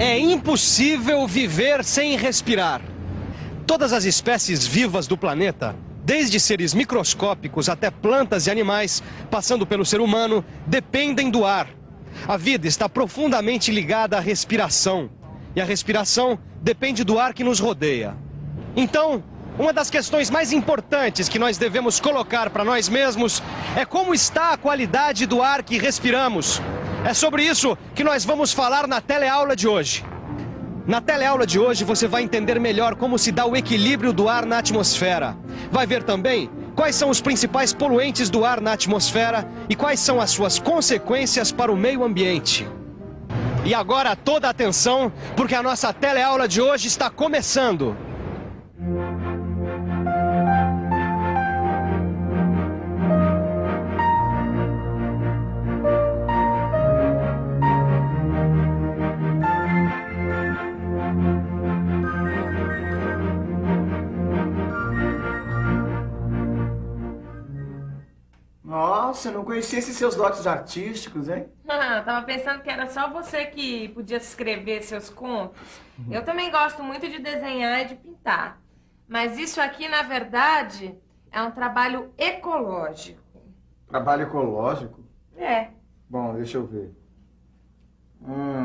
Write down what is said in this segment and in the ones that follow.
É impossível viver sem respirar. Todas as espécies vivas do planeta, desde seres microscópicos até plantas e animais, passando pelo ser humano, dependem do ar. A vida está profundamente ligada à respiração. E a respiração depende do ar que nos rodeia. Então, uma das questões mais importantes que nós devemos colocar para nós mesmos é como está a qualidade do ar que respiramos. É sobre isso que nós vamos falar na teleaula de hoje. Na teleaula de hoje você vai entender melhor como se dá o equilíbrio do ar na atmosfera. Vai ver também quais são os principais poluentes do ar na atmosfera e quais são as suas consequências para o meio ambiente. E agora toda a atenção, porque a nossa teleaula de hoje está começando. Nossa, eu não conhecia esses seus dotes artísticos, hein? Tava pensando que era só você que podia escrever seus contos. Eu também gosto muito de desenhar e de pintar. Mas isso aqui, na verdade, é um trabalho ecológico. Trabalho ecológico? É. Bom, deixa eu ver.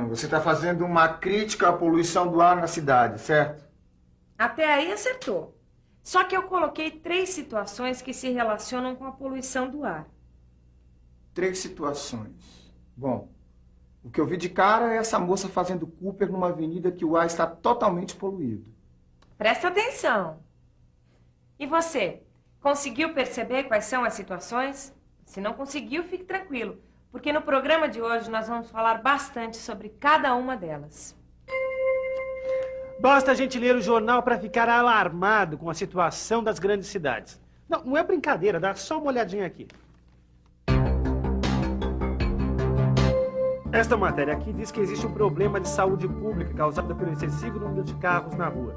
Você está fazendo uma crítica à poluição do ar na cidade, certo? Até aí acertou. Só que eu coloquei 3 situações que se relacionam com a poluição do ar. 3 situações. Bom, o que eu vi de cara é essa moça fazendo Cooper numa avenida que o ar está totalmente poluído. Presta atenção. E você, conseguiu perceber quais são as situações? Se não conseguiu, fique tranquilo, porque no programa de hoje nós vamos falar bastante sobre cada uma delas. Basta a gente ler o jornal para ficar alarmado com a situação das grandes cidades. Não é brincadeira, dá só uma olhadinha aqui. Esta matéria aqui diz que existe um problema de saúde pública causado pelo excessivo número de carros na rua.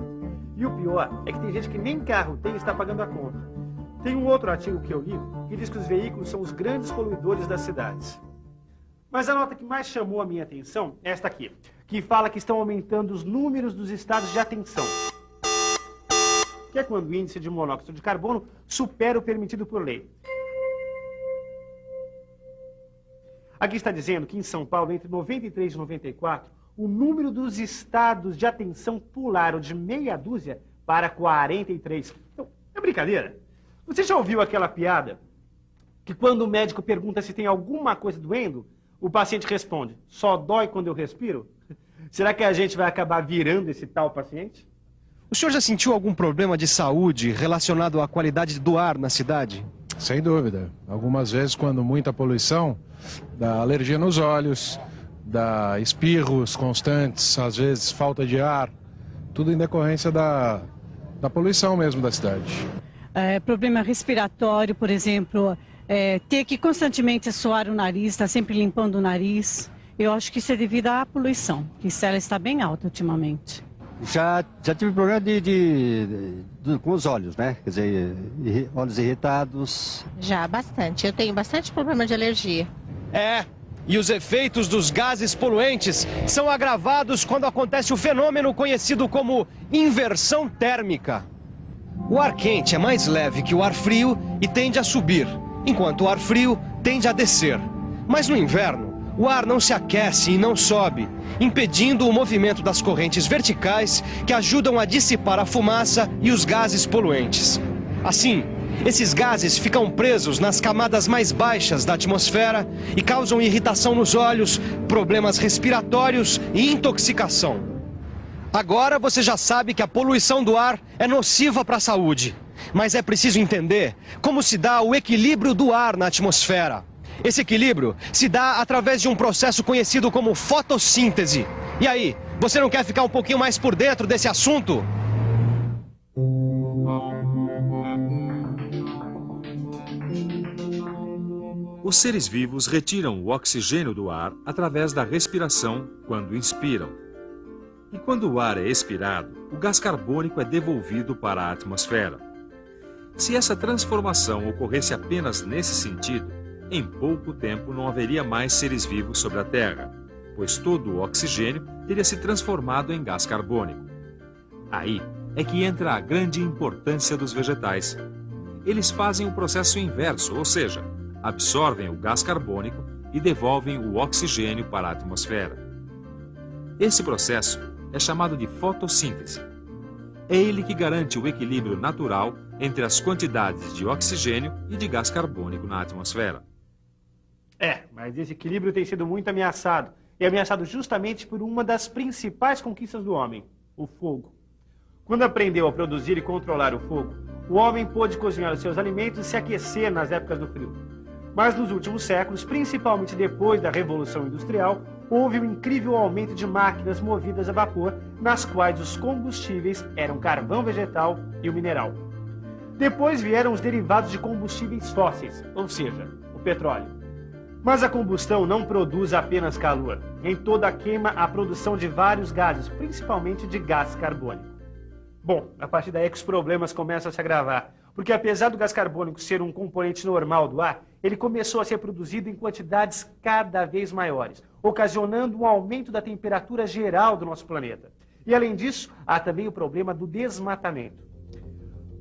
E o pior é que tem gente que nem carro tem e está pagando a conta. Tem um outro artigo que eu li que diz que os veículos são os grandes poluidores das cidades. Mas a nota que mais chamou a minha atenção é esta aqui, que fala que estão aumentando os números dos estados de atenção. Que é quando o índice de monóxido de carbono supera o permitido por lei. Aqui está dizendo que em São Paulo, entre 93 e 94, o número dos estados de atenção pularam de meia dúzia para 43. Então, é brincadeira. Você já ouviu aquela piada que quando o médico pergunta se tem alguma coisa doendo, o paciente responde, só dói quando eu respiro? Será que a gente vai acabar virando esse tal paciente? O senhor já sentiu algum problema de saúde relacionado à qualidade do ar na cidade? Sem dúvida. Algumas vezes, quando muita poluição, dá alergia nos olhos, dá espirros constantes, às vezes falta de ar, tudo em decorrência da poluição mesmo da cidade. Problema respiratório, por exemplo, ter que constantemente suar o nariz, estar sempre limpando o nariz. Eu acho que isso é devido à poluição, que ela está bem alta ultimamente. Já tive problema com os olhos, né? Quer dizer, olhos irritados. Já, bastante. Eu tenho bastante problema de alergia. E os efeitos dos gases poluentes são agravados quando acontece o fenômeno conhecido como inversão térmica. O ar quente é mais leve que o ar frio e tende a subir, enquanto o ar frio tende a descer. Mas no inverno, o ar não se aquece e não sobe, impedindo o movimento das correntes verticais que ajudam a dissipar a fumaça e os gases poluentes. Assim, esses gases ficam presos nas camadas mais baixas da atmosfera e causam irritação nos olhos, problemas respiratórios e intoxicação. Agora você já sabe que a poluição do ar é nociva para a saúde, mas é preciso entender como se dá o equilíbrio do ar na atmosfera. Esse equilíbrio se dá através de um processo conhecido como fotossíntese. E aí, você não quer ficar um pouquinho mais por dentro desse assunto? Os seres vivos retiram o oxigênio do ar através da respiração quando inspiram. E quando o ar é expirado, o gás carbônico é devolvido para a atmosfera. Se essa transformação ocorresse apenas nesse sentido, em pouco tempo não haveria mais seres vivos sobre a Terra, pois todo o oxigênio teria se transformado em gás carbônico. Aí é que entra a grande importância dos vegetais. Eles fazem o processo inverso, ou seja, absorvem o gás carbônico e devolvem o oxigênio para a atmosfera. Esse processo é chamado de fotossíntese. É ele que garante o equilíbrio natural entre as quantidades de oxigênio e de gás carbônico na atmosfera. Mas esse equilíbrio tem sido muito ameaçado. E ameaçado justamente por uma das principais conquistas do homem, o fogo. Quando aprendeu a produzir e controlar o fogo, o homem pôde cozinhar os seus alimentos e se aquecer nas épocas do frio. Mas nos últimos séculos, principalmente depois da Revolução Industrial, houve um incrível aumento de máquinas movidas a vapor, nas quais os combustíveis eram carvão vegetal e o mineral. Depois vieram os derivados de combustíveis fósseis, ou seja, o petróleo. Mas a combustão não produz apenas calor. Em toda a queima, há produção de vários gases, principalmente de gás carbônico. Bom, a partir daí é que os problemas começam a se agravar. Porque apesar do gás carbônico ser um componente normal do ar, ele começou a ser produzido em quantidades cada vez maiores, ocasionando um aumento da temperatura geral do nosso planeta. E além disso, há também o problema do desmatamento.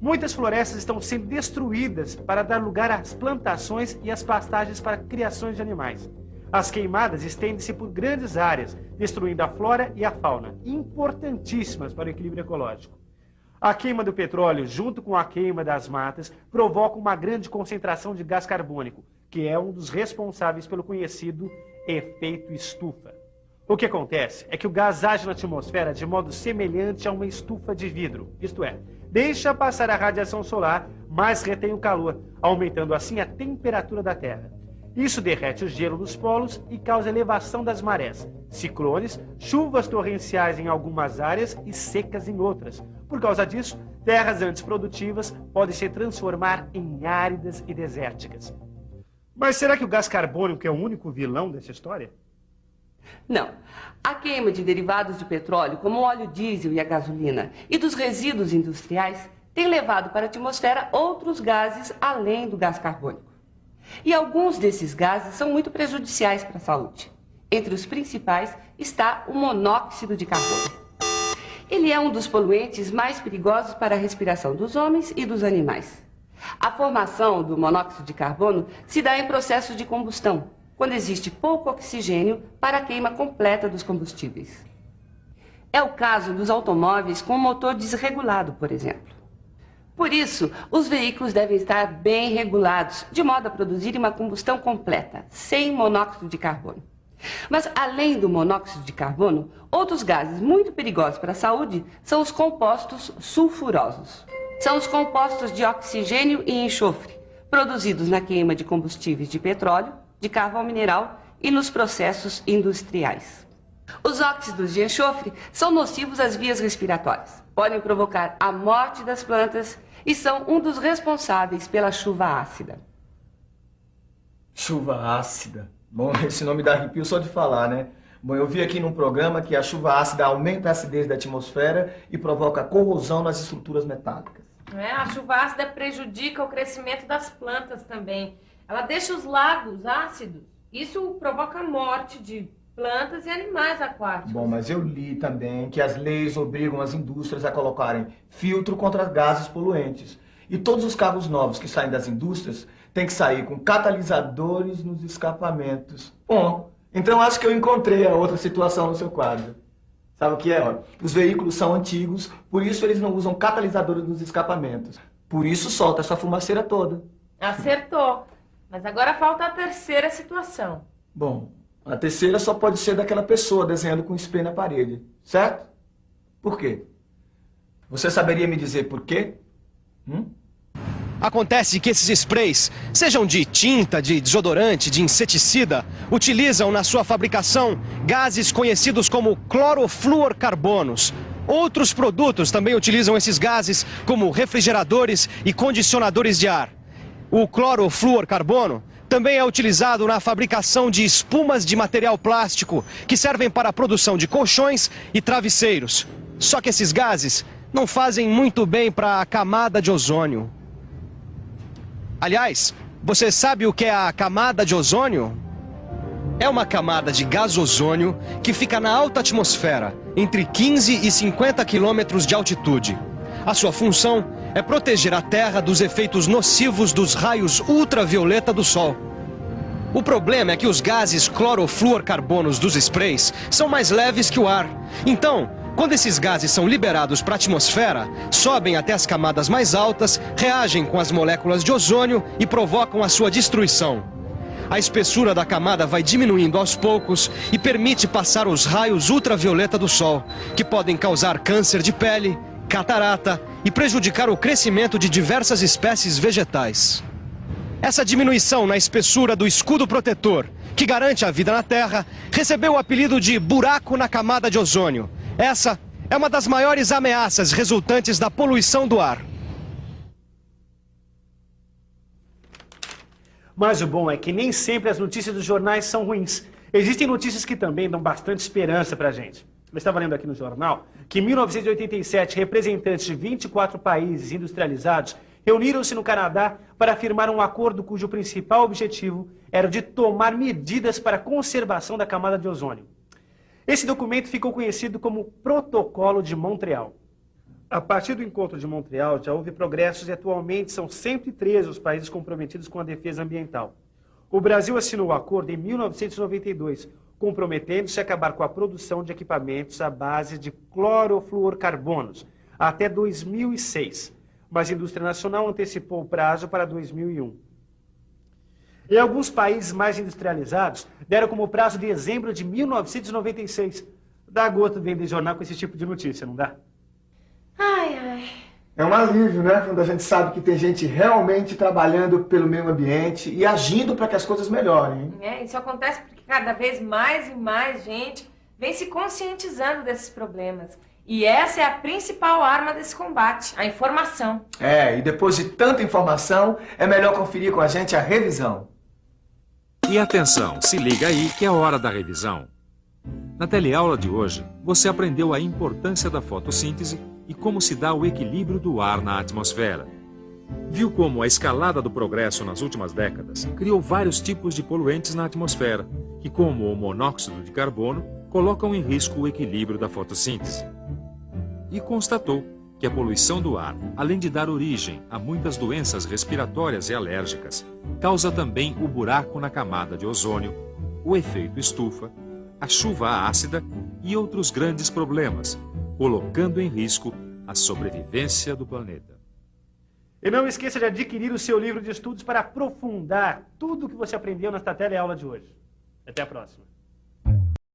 Muitas florestas estão sendo destruídas para dar lugar às plantações e às pastagens para criações de animais. As queimadas estendem-se por grandes áreas, destruindo a flora e a fauna, importantíssimas para o equilíbrio ecológico. A queima do petróleo, junto com a queima das matas, provoca uma grande concentração de gás carbônico, que é um dos responsáveis pelo conhecido efeito estufa. O que acontece é que o gás age na atmosfera de modo semelhante a uma estufa de vidro, isto é, deixa passar a radiação solar, mas retém o calor, aumentando assim a temperatura da Terra. Isso derrete o gelo nos polos e causa elevação das marés, ciclones, chuvas torrenciais em algumas áreas e secas em outras. Por causa disso, terras antes produtivas podem se transformar em áridas e desérticas. Mas será que o gás carbônico é o único vilão dessa história? Não. A queima de derivados do petróleo, como o óleo diesel e a gasolina, e dos resíduos industriais, tem levado para a atmosfera outros gases além do gás carbônico. E alguns desses gases são muito prejudiciais para a saúde. Entre os principais está o monóxido de carbono. Ele é um dos poluentes mais perigosos para a respiração dos homens e dos animais. A formação do monóxido de carbono se dá em processos de combustão, quando existe pouco oxigênio para a queima completa dos combustíveis. É o caso dos automóveis com motor desregulado, por exemplo. Por isso, os veículos devem estar bem regulados, de modo a produzirem uma combustão completa, sem monóxido de carbono. Mas, além do monóxido de carbono, outros gases muito perigosos para a saúde são os compostos sulfurosos. São os compostos de oxigênio e enxofre, produzidos na queima de combustíveis de petróleo, de carvão mineral e nos processos industriais. Os óxidos de enxofre são nocivos às vias respiratórias, podem provocar a morte das plantas e são um dos responsáveis pela chuva ácida. Chuva ácida? Bom, esse nome dá arrepio só de falar, né? Bom, eu vi aqui num programa que a chuva ácida aumenta a acidez da atmosfera e provoca corrosão nas estruturas metálicas. A chuva ácida prejudica o crescimento das plantas também. Ela deixa os lagos ácidos. Isso provoca a morte de plantas e animais aquáticos. Bom, mas eu li também que as leis obrigam as indústrias a colocarem filtro contra gases poluentes. E todos os carros novos que saem das indústrias têm que sair com catalisadores nos escapamentos. Bom, então acho que eu encontrei a outra situação no seu quadro. Sabe o que é? Os veículos são antigos, por isso eles não usam catalisadores nos escapamentos. Por isso solta essa fumaceira toda. Acertou. Mas agora falta a terceira situação. Bom, a terceira só pode ser daquela pessoa desenhando com spray na parede, certo? Por quê? Você saberia me dizer por quê? Acontece que esses sprays, sejam de tinta, de desodorante, de inseticida, utilizam na sua fabricação gases conhecidos como clorofluorcarbonos. Outros produtos também utilizam esses gases como refrigeradores e condicionadores de ar. O clorofluorcarbono também é utilizado na fabricação de espumas de material plástico que servem para a produção de colchões e travesseiros. Só que esses gases não fazem muito bem para a camada de ozônio. Aliás, você sabe o que é a camada de ozônio? é uma camada de gás ozônio que fica na alta atmosfera, entre 15 e 50 quilômetros de altitude. A sua função é proteger a Terra dos efeitos nocivos dos raios ultravioleta do Sol. O problema é que os gases clorofluorcarbonos dos sprays são mais leves que o ar. Então, quando esses gases são liberados para a atmosfera, sobem até as camadas mais altas, reagem com as moléculas de ozônio e provocam a sua destruição. A espessura da camada vai diminuindo aos poucos e permite passar os raios ultravioleta do Sol, que podem causar câncer de pele, catarata e prejudicar o crescimento de diversas espécies vegetais. Essa diminuição na espessura do escudo protetor, que garante a vida na Terra, recebeu o apelido de buraco na camada de ozônio. Essa é uma das maiores ameaças resultantes da poluição do ar. Mas o bom é que nem sempre as notícias dos jornais são ruins. Existem notícias que também dão bastante esperança pra gente. Eu estava lendo aqui no jornal que em 1987 representantes de 24 países industrializados reuniram-se no Canadá para firmar um acordo cujo principal objetivo era o de tomar medidas para a conservação da camada de ozônio. Esse documento ficou conhecido como Protocolo de Montreal. A partir do encontro de Montreal já houve progressos e atualmente são 113 os países comprometidos com a defesa ambiental. O Brasil assinou o acordo em 1992, comprometendo-se a acabar com a produção de equipamentos à base de clorofluorcarbonos até 2006, mas a indústria nacional antecipou o prazo para 2001. E alguns países mais industrializados deram como prazo dezembro de 1996. Dá gosto de vender jornal com esse tipo de notícia, não dá? Ai, ai. É um alívio, né? Quando a gente sabe que tem gente realmente trabalhando pelo meio ambiente e agindo para que as coisas melhorem. Isso acontece porque cada vez mais e mais gente vem se conscientizando desses problemas. E essa é a principal arma desse combate, a informação. E depois de tanta informação, é melhor conferir com a gente a revisão. E atenção, se liga aí que é hora da revisão. Na teleaula de hoje, você aprendeu a importância da fotossíntese e como se dá o equilíbrio do ar na atmosfera. Viu como a escalada do progresso nas últimas décadas criou vários tipos de poluentes na atmosfera, que, como o monóxido de carbono, colocam em risco o equilíbrio da fotossíntese. E constatou que a poluição do ar, além de dar origem a muitas doenças respiratórias e alérgicas, causa também o buraco na camada de ozônio, o efeito estufa, a chuva ácida e outros grandes problemas, colocando em risco a sobrevivência do planeta. E não esqueça de adquirir o seu livro de estudos para aprofundar tudo o que você aprendeu nesta teleaula de hoje. Até a próxima.